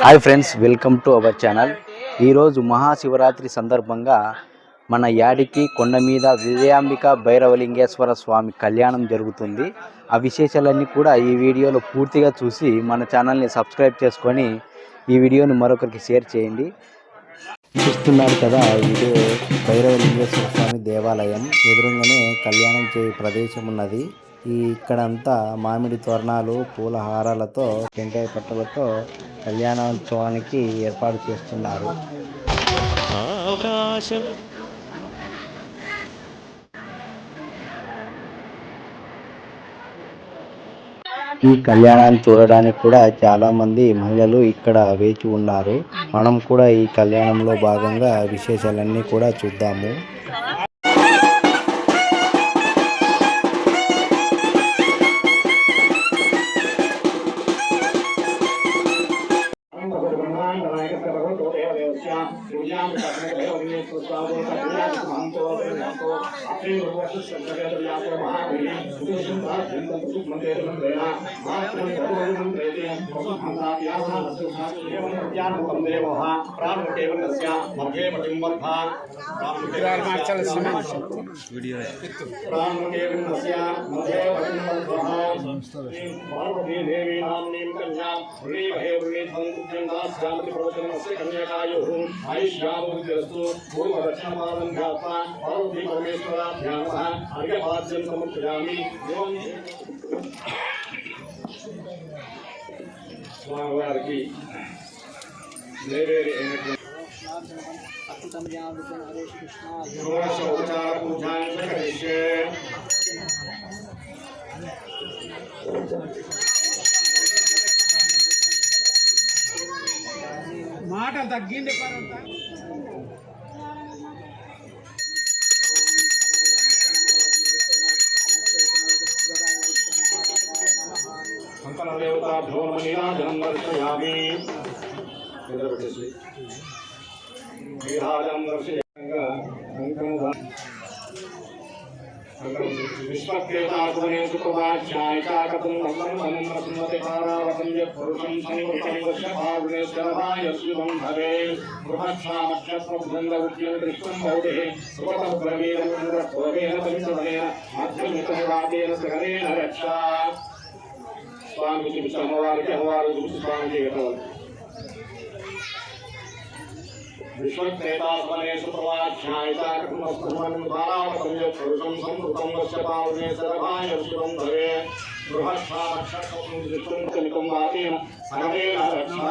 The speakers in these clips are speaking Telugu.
Hi friends, welcome to our channel. ఈరోజు మహాశివరాత్రి సందర్భంగా మన యాడికి కొండ మీద విజయాంబిక భైరవలింగేశ్వర స్వామి కళ్యాణం జరుగుతుంది. ఆ విశేషాలన్నీ కూడా ఈ వీడియోలో పూర్తిగా చూసి మన ఛానల్ని సబ్స్క్రైబ్ చేసుకొని ఈ వీడియోని మరొకరికి షేర్ చేయండి. చూస్తున్నారు కదా, ఇది భైరవలింగేశ్వర స్వామి దేవాలయం. ఎదురుగానే కళ్యాణం చేయ ప్రదేశం ఉన్నది. ఇక్కడంతా మామిడి తోరణాలు, పూల హారాలతో, టెంకాయ పట్టలతో కళ్యాణోత్సవానికి ఏర్పాటు చేస్తున్నారు. ఈ కళ్యాణాన్ని చూడడానికి కూడా చాలా మంది మహిళలు ఇక్కడ వేచి ఉన్నారు. మనం కూడా ఈ కళ్యాణంలో భాగంగా విశేషాలన్నీ కూడా చూద్దాము. స్వామివారికి మాట తగ్గింది. స్వామి చూపించి అమ్మవారికి, అమ్మవారు చూపించి స్వామికి విశ్వక్రేతాత్మనేషు ప్రవాఖ్యాయితాకృతం పురుషం సంవృతం వశ్యపావనే సర్వాయ శివం భవే బృహత్సామక్షరం వాతేన సర్వేణ రక్షా.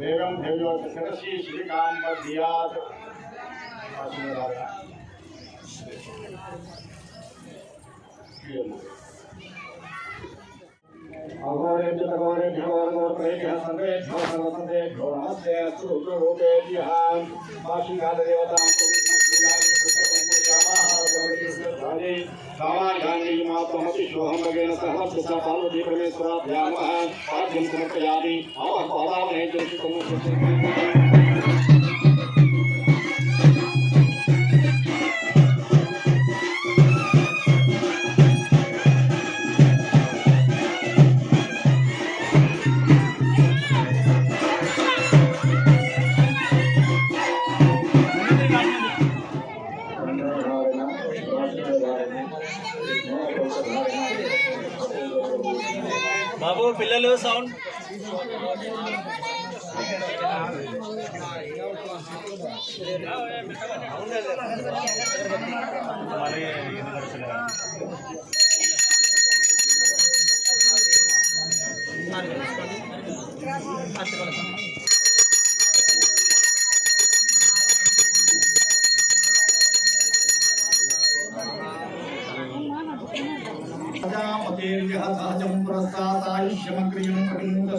వేగం దేవ్యో శిరసి శ్రీకాంబధ్యాత్ పార్వతీ పరమేశ్వరాభ్యాం పాద్యం సమర్పయామి. బాబు పిల్లలు సౌండ్ సహజం ప్రసాదాయుష్యమగ్రియం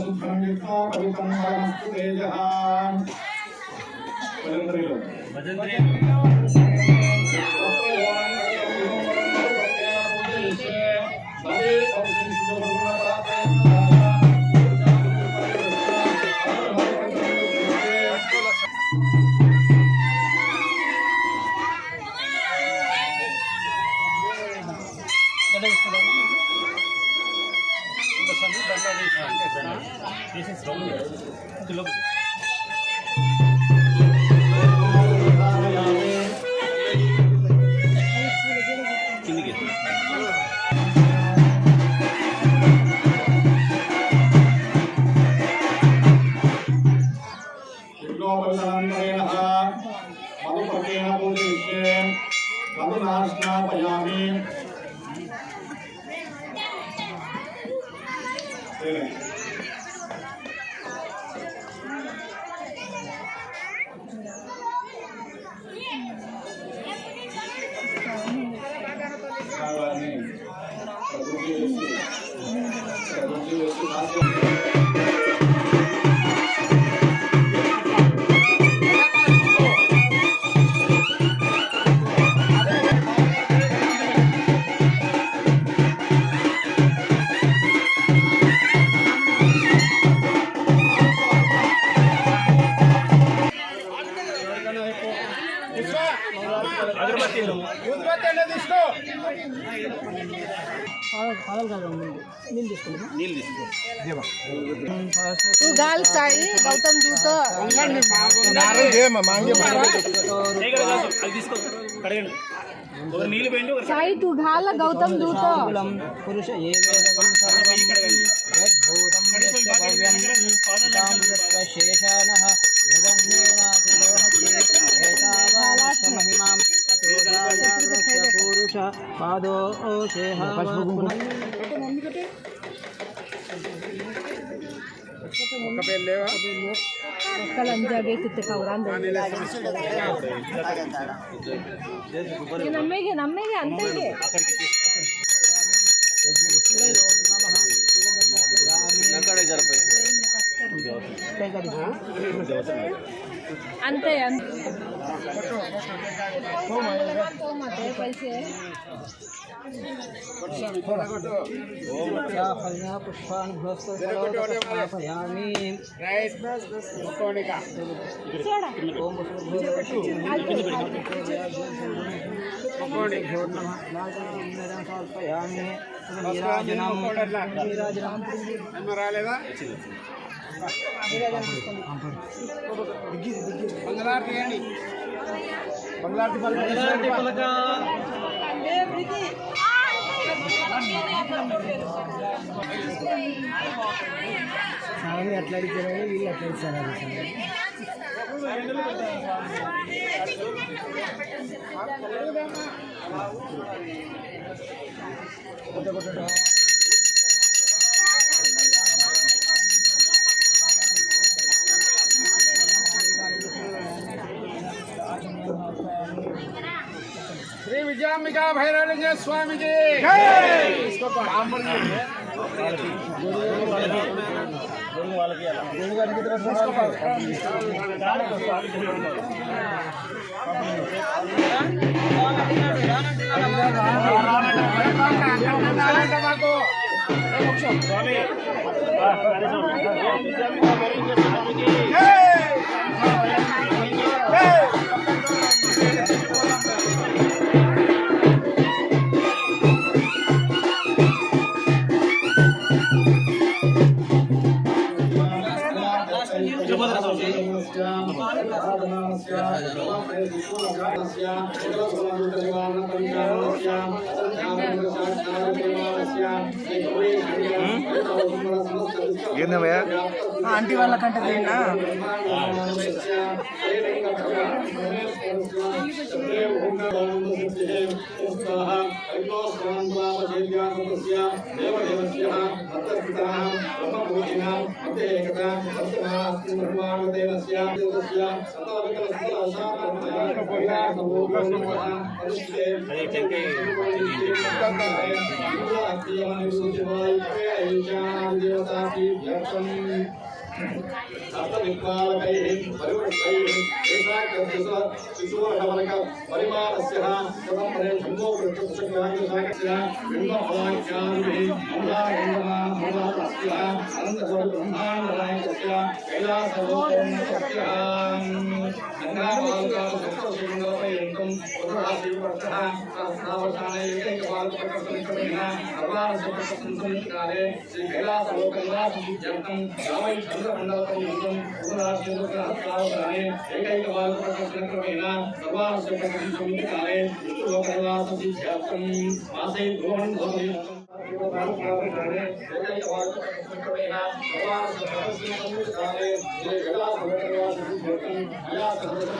శుభ్రం యుక్తో పవిత్రం పరమస్తు తేజః. मधुपर्केण पूजयिष्ये मधुनास्नापयामि गाल साई गौतम दूत साई तू घाल गौतम दूत पुरुष ये शेषानः महिमां पुरुष पादो शेह ನಮ್ಮೆಗೆ ನಮ್ಮೆಗೆ ಅಂತೇಗೆ ಅಂತೆ ಮತ್ತೆ पैसे पुष्पाणि స్వామి అట్లా అడిగారు వీళ్ళు అట్లా ఇచ్చారు श्री विजयाम्बिका भैरवलिंग स्वामी जी जय। इसको काम पर ఆంటీ వాళ్ళ కంటే తిన్నా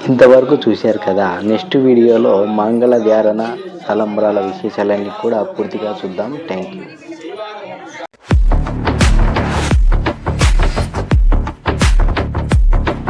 ఇంతవరకు చూశారు కదా. నెక్స్ట్ వీడియోలో మంగళ ధారణ తలంబ్రాల విశేషాలన్నీ కూడా పూర్తిగా చూద్దాం. Thank you.